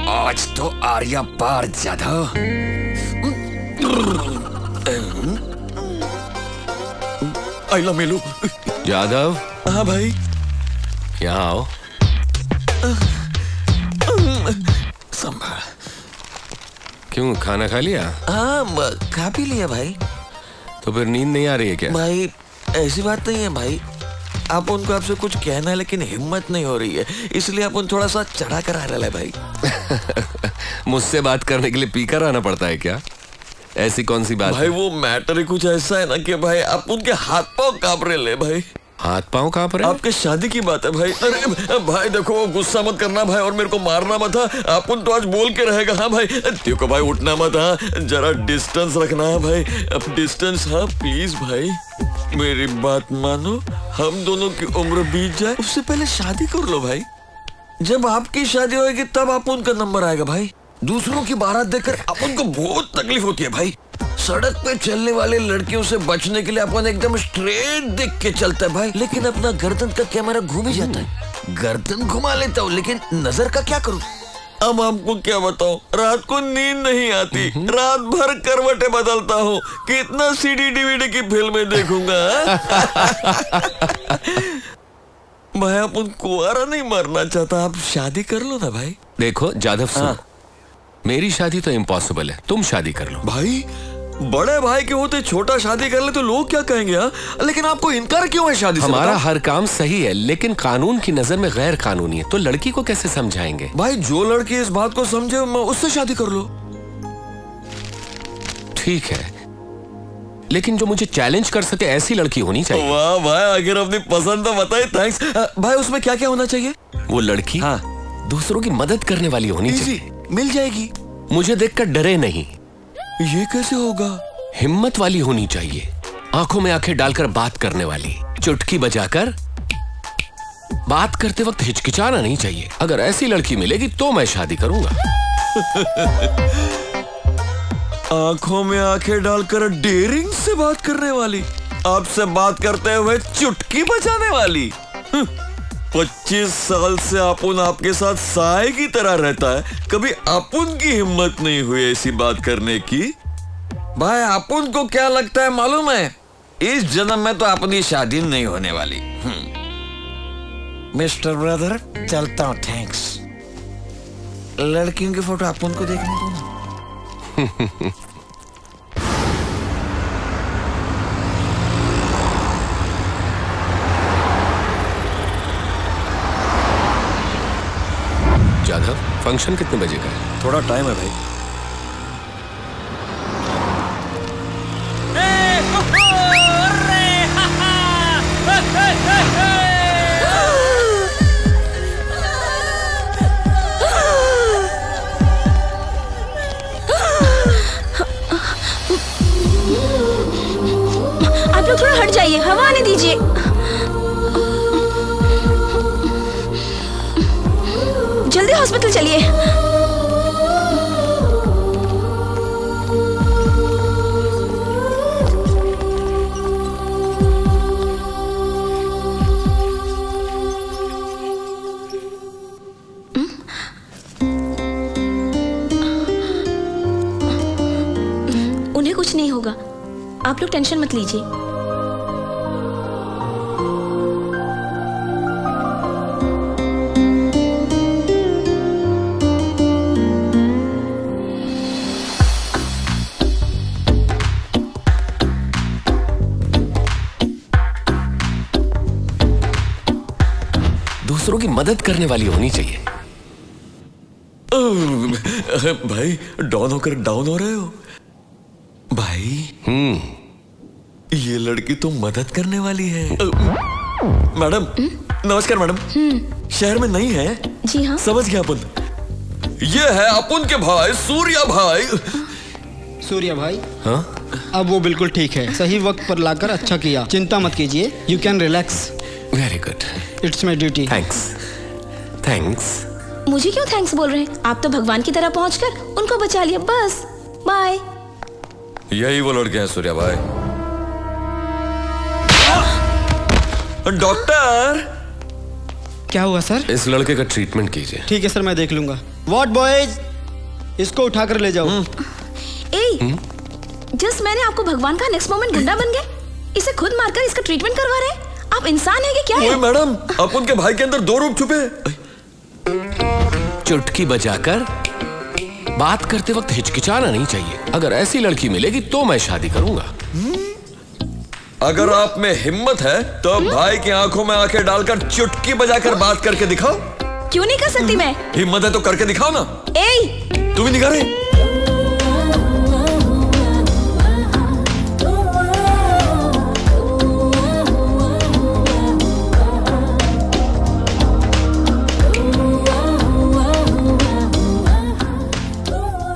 आज तो आर्या पार जाधव। आइला मेलू। जाधव। हाँ भाई। यहाँ आओ। संभाल। क्यों, खाना खा लिया? हाँ खा पी लिया भाई। तो फिर नींद नहीं आ रही है क्या? भाई ऐसी बात नहीं है भाई, आप उनको आपसे कुछ कहना है लेकिन हिम्मत नहीं हो रही है, इसलिए आप उन थोड़ा सा चढ़ा कर आ रहा है भाई। मुझसे बात करने के लिए पीकर आना पड़ता है क्या? ऐसी कौन सी बात भाई है? वो मैटर ही कुछ ऐसा है ना कि भाई आप उनके हाथ पांव कांप रहे ले भाई। हाथ पांव कांप रहे? आपके शादी की बात है भाई। अरे भाई देखो, गुस्सा मत करना भाई और मेरे को मारना मत। आप उन तो आज बोल के रहेगा। हाँ भाई देखो भाई, उठना मत। हाँ जरा डिस्टेंस रखना है भाई, अब डिस्टेंस। हाँ प्लीज भाई मेरी बात मानो, हम दोनों की उम्र बीत जाए उससे पहले शादी कर लो भाई। जब आपकी शादी होगी तब आप उनका नंबर आएगा भाई। दूसरों की बारात देखकर अपन को बहुत तकलीफ होती है भाई। सड़क पे चलने वाले लड़कियों से बचने के लिए अपन एकदम स्ट्रेट देख के चलता है भाई, लेकिन अपना गर्दन का कैमरा घूम ही जाता है। गर्दन घुमा लेता हूँ लेकिन नजर का क्या करूँ। अब आपको क्या बताऊं, रात को नींद नहीं आती, रात भर करवटें बदलता हूँ। कितना सीडी डीवीडी की फिल्में देखूंगा। भाई आप उन कुंवारा नहीं मरना चाहता, आप शादी कर लो ना भाई। देखो जाधव सुनो, मेरी शादी तो इम्पॉसिबल है, तुम शादी कर लो। भाई बड़े भाई के होते छोटा शादी कर ले तो लोग क्या कहेंगे? हाँ लेकिन आपको इनकार क्यों है शादी से? हमारा हर काम सही है लेकिन कानून की नजर में गैर कानूनी है, तो लड़की को कैसे समझाएंगे? भाई जो लड़की इस बात को समझे उससे शादी कर लो। ठीक है, लेकिन जो मुझे चैलेंज कर सके ऐसी लड़की होनी चाहिए। वाह भाई, अगर अपनी पसंद तो बताए। थैंक्स भाई। उसमें क्या क्या होना चाहिए? वो लड़की दूसरों की मदद करने वाली होनी चाहिए। मिल जाएगी। मुझे देखकर डरे नहीं। ये कैसे होगा? हिम्मत वाली होनी चाहिए, आंखों में आंखें डालकर बात करने वाली, चुटकी बजाकर बात करते वक्त हिचकिचाना नहीं चाहिए। अगर ऐसी लड़की मिलेगी तो मैं शादी करूंगा। आंखों में आंखें डालकर डेयरिंग से बात करने वाली, आपसे बात करते हुए चुटकी बजाने वाली। 25 साल से अपुन आपके साथ साए की तरह रहता है, कभी अपुन की हिम्मत नहीं हुई ऐसी बात करने की। भाई अपुन को क्या लगता है मालूम है, इस जन्म में तो अपनी शादी नहीं होने वाली। मिस्टर ब्रदर चलता हूँ, थैंक्स। लड़कियों की फोटो अपुन को देखने दो ना। जाधव, फंक्शन कितने बजे का है? थोड़ा टाइम है भाई। आप लोग थोड़ा हट जाइए, हवा आने दीजिए। जल्दी हॉस्पिटल चलिए। उन्हें कुछ नहीं होगा, आप लोग टेंशन मत लीजिए। दूसरों की मदद करने वाली होनी चाहिए। भाई डाउन होकर डाउन हो रहे हो भाई। ये लड़की तो मदद करने वाली है। मैडम नमस्कार। मैडम शहर में नहीं है? जी हाँ समझ गया अपन। ये है अपन के भाई सूर्या भाई। सूर्या भाई? हाँ? अब वो बिल्कुल ठीक है, सही वक्त पर लाकर अच्छा किया। चिंता मत कीजिए, you can relax. Very good, it's my duty. Thanks. Thanks. मुझे क्यों थैंक्स बोल रहे हैं? आप तो भगवान की तरह पहुंचकर उनको बचा लिया, बस। बाय। यही वो लड़के हैं सूर्या भाई। डॉक्टर क्या हुआ सर? इस लड़के का ट्रीटमेंट कीजिए। ठीक है सर, मैं देख लूंगा। व्हाट बॉयज, इसको उठाकर ले जाओ। ए, जस्ट मैंने आपको भगवान का, नेक्स्ट मोमेंट गुंडा बन गए। इसे खुद मारकर इसका ट्रीटमेंट करवा रहे हैं। आप इंसान है कि क्या है? ओए मैडम, अपन के भाई के अंदर दो रूप छुपे। चुटकी बजाकर बात करते वक्त हिचकिचाना नहीं चाहिए। अगर ऐसी लड़की मिलेगी तो मैं शादी करूंगा। अगर आप में हिम्मत है तो भाई की आंखों में आंखें डालकर चुटकी बजाकर बात करके दिखाओ। क्यों नहीं कर सकती मैं? हिम्मत है तो करके दिखाओ ना। ए, तू भी नहीं कर रही?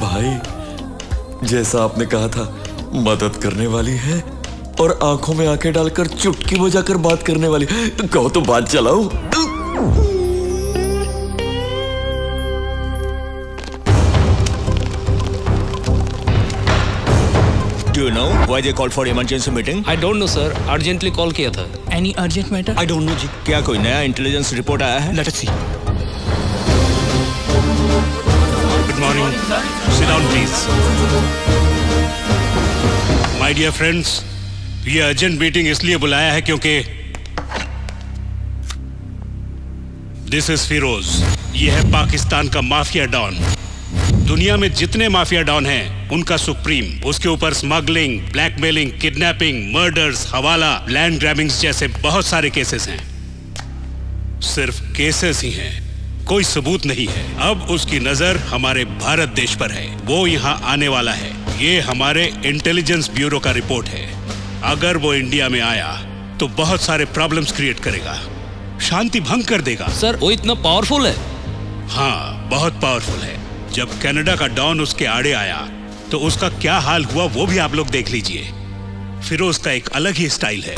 भाई, जैसा आपने कहा था, मदद करने वाली है और आंखों में आंखें डालकर चुटकी बजाकर बात करने वाली। कहो तो बात चलाओ। Do you know why they called for emergency meeting? I don't know sir, urgently call किया था। Any urgent matter? I don't know जी। क्या कोई नया इंटेलिजेंस रिपोर्ट आया है? Let us see. Good morning. Sit down, please. My dear friends, ये urgent meeting इसलिए बुलाया है क्योंकि दिस इज फिरोज। ये है पाकिस्तान का माफिया डॉन। दुनिया में जितने माफिया डॉन हैं, उनका सुप्रीम। उसके ऊपर स्मगलिंग, ब्लैकमेलिंग, किडनैपिंग, मर्डर्स, हवाला, लैंड ग्रैबिंग्स जैसे बहुत सारे केसेस हैं। सिर्फ केसेस ही हैं, कोई सबूत नहीं है। अब उसकी नजर हमारे भारत देश पर है। वो यहाँ आने वाला है। ये हमारे इंटेलिजेंस ब्यूरो का रिपोर्ट है। अगर वो इंडिया में आया तो बहुत सारे प्रॉब्लम्स क्रिएट करेगा, शांति भंग कर देगा। सर, वो इतना पावरफुल है? हाँ, बहुत पावरफुल है। जब कनाडा का डॉन उसके आड़े आया तो उसका क्या हाल हुआ वो भी आप लोग देख लीजिए। फिरोज का एक अलग ही स्टाइल है।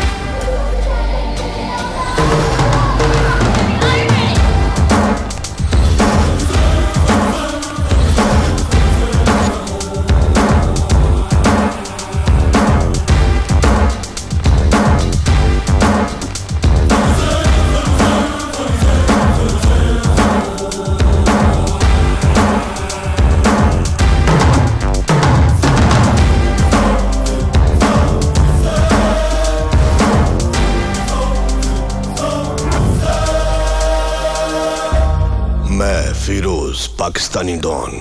फिरोज, पाकिस्तानी डॉन,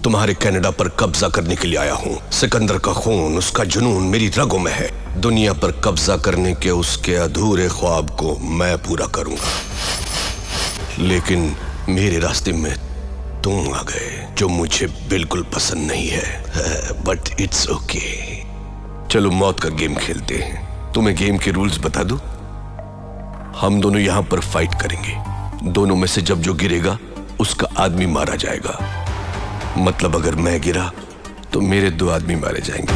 तुम्हारे कनाडा पर कब्जा करने के लिए आया हूँ। सिकंदर का खून, उसका जुनून मेरी रगों में है। दुनिया पर कब्जा करने के उसके अधूरे ख्वाब को मैं पूरा करूंगा। लेकिन मेरे रास्ते में तुम आ गए, जो मुझे बिल्कुल पसंद नहीं है, बट इट्स ओके। चलो मौत का गेम खेलते हैं। तुम्हें गेम के रूल्स बता दूं? हम दोनों यहां पर फाइट करेंगे। दोनों में से जब जो गिरेगा उसका आदमी मारा जाएगा। मतलब अगर मैं गिरा तो मेरे 2 आदमी मारे जाएंगे,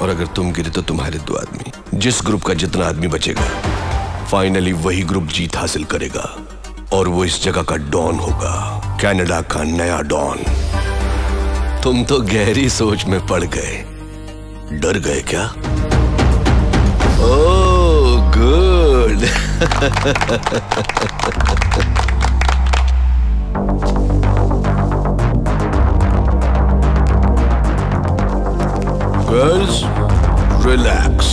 और अगर तुम गिरे तो तुम्हारे 2 आदमी। जिस ग्रुप का जितना आदमी बचेगा, फाइनली वही ग्रुप जीत हासिल करेगा, और वो इस जगह का डॉन होगा, कनाडा का नया डॉन। तुम तो गहरी सोच में पड़ गए। डर गए क्या? Oh good. Girls, relax.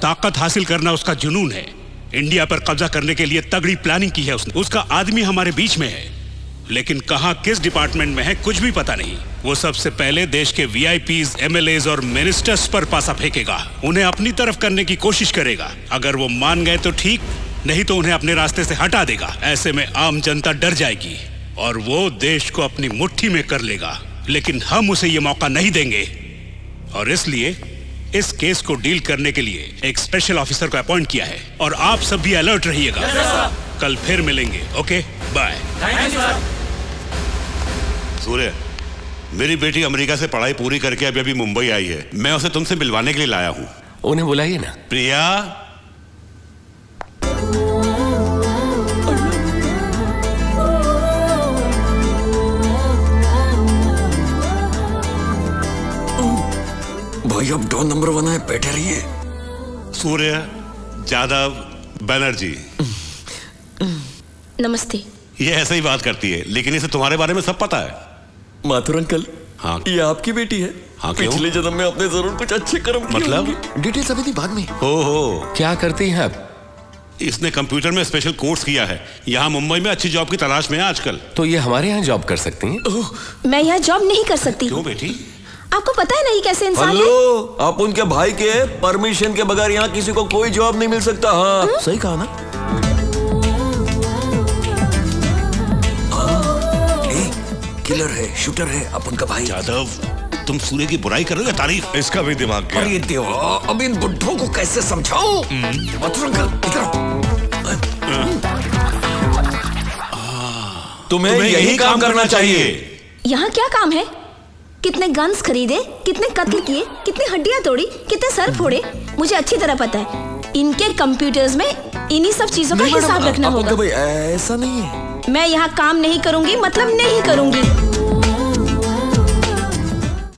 ताकत हासिल करना उसका जुनून है। इंडिया पर कब्जा करने के लिए तगड़ी प्लानिंग की है उसने। उसका आदमी हमारे बीच में है, लेकिन कहां किस डिपार्टमेंट में है कुछ भी पता नहीं। वो सबसे पहले देश के वीआईपीज, एमएलएज और मिनिस्टर्स पर पासा फेंकेगा, उन्हें अपनी तरफ करने की कोशिश करेगा। अगर वो मान गए तो ठीक, नहीं तो उन्हें अपने रास्ते से हटा देगा। ऐसे में आम जनता डर जाएगी और वो देश को अपनी मुट्ठी में कर लेगा, लेकिन हम उसे ये मौका नहीं देंगे। और इसलिए इस केस को डील करने के लिए एक स्पेशल ऑफिसर को अपॉइंट किया है और आप सब भी अलर्ट रहिएगा। कल फिर मिलेंगे। Okay, bye. सूर्य, मेरी बेटी अमेरिका से पढ़ाई पूरी करके अभी मुंबई आई है। मैं उसे तुमसे मिलवाने के लिए लाया हूँ। उन्हें बुलाइए ना। प्रिया, भाई अब डॉन नंबर 1 है, बैठे रहिए। सूर्य यादव बनर्जी। नमस्ते। ये ऐसे ही बात करती है, लेकिन इसे तुम्हारे बारे में सब पता है। माथुर अंकल, हाँ, ये आपकी बेटी है। हाँ, क्यों? पिछले जन्म में आपने जरूर कुछ अच्छे कर्म किए मतलब? होंगे। डिटेल्स अभी नहीं, बाद में। हो क्या करती हैं आप? इसने कंप्यूटर में स्पेशल कोर्स किया है। यहाँ मुंबई में अच्छी जॉब की तलाश में है आजकल। तो ये हमारे यहाँ जॉब कर सकती हैं? मैं यहाँ जॉब नहीं कर सकती। क्यों बेटी? आपको पता है नहीं कैसे इंसान है? हेलो, आप उनके भाई के परमिशन के बगैर यहाँ किसी को कोई जॉब नहीं मिल सकता। हाँ, सही कहा ना? किलर है, शूटर है, अपन का भाई। यादव, तुम सूर्य की बुराई कर रहे हो या तारीफ? इसका भी दिमाग क्या? अरे देवा, अब इन बुड्ढों को कैसे समझाओ? माथुर अंकल, इधर तुम्हें यही काम करना चाहिए। यहाँ क्या काम है? कितने गन्स खरीदे, कितने कत्ल किए, कितनी हड्डियां तोड़ी, कितने सर फोड़े, मुझे अच्छी तरह पता है। इनके कंप्यूटर्स में इन्हीं सब चीजों का हिसाब रखना होगा। भाई ऐसा नहीं है। मैं यहाँ काम नहीं करूंगी, मतलब नहीं करूंगी।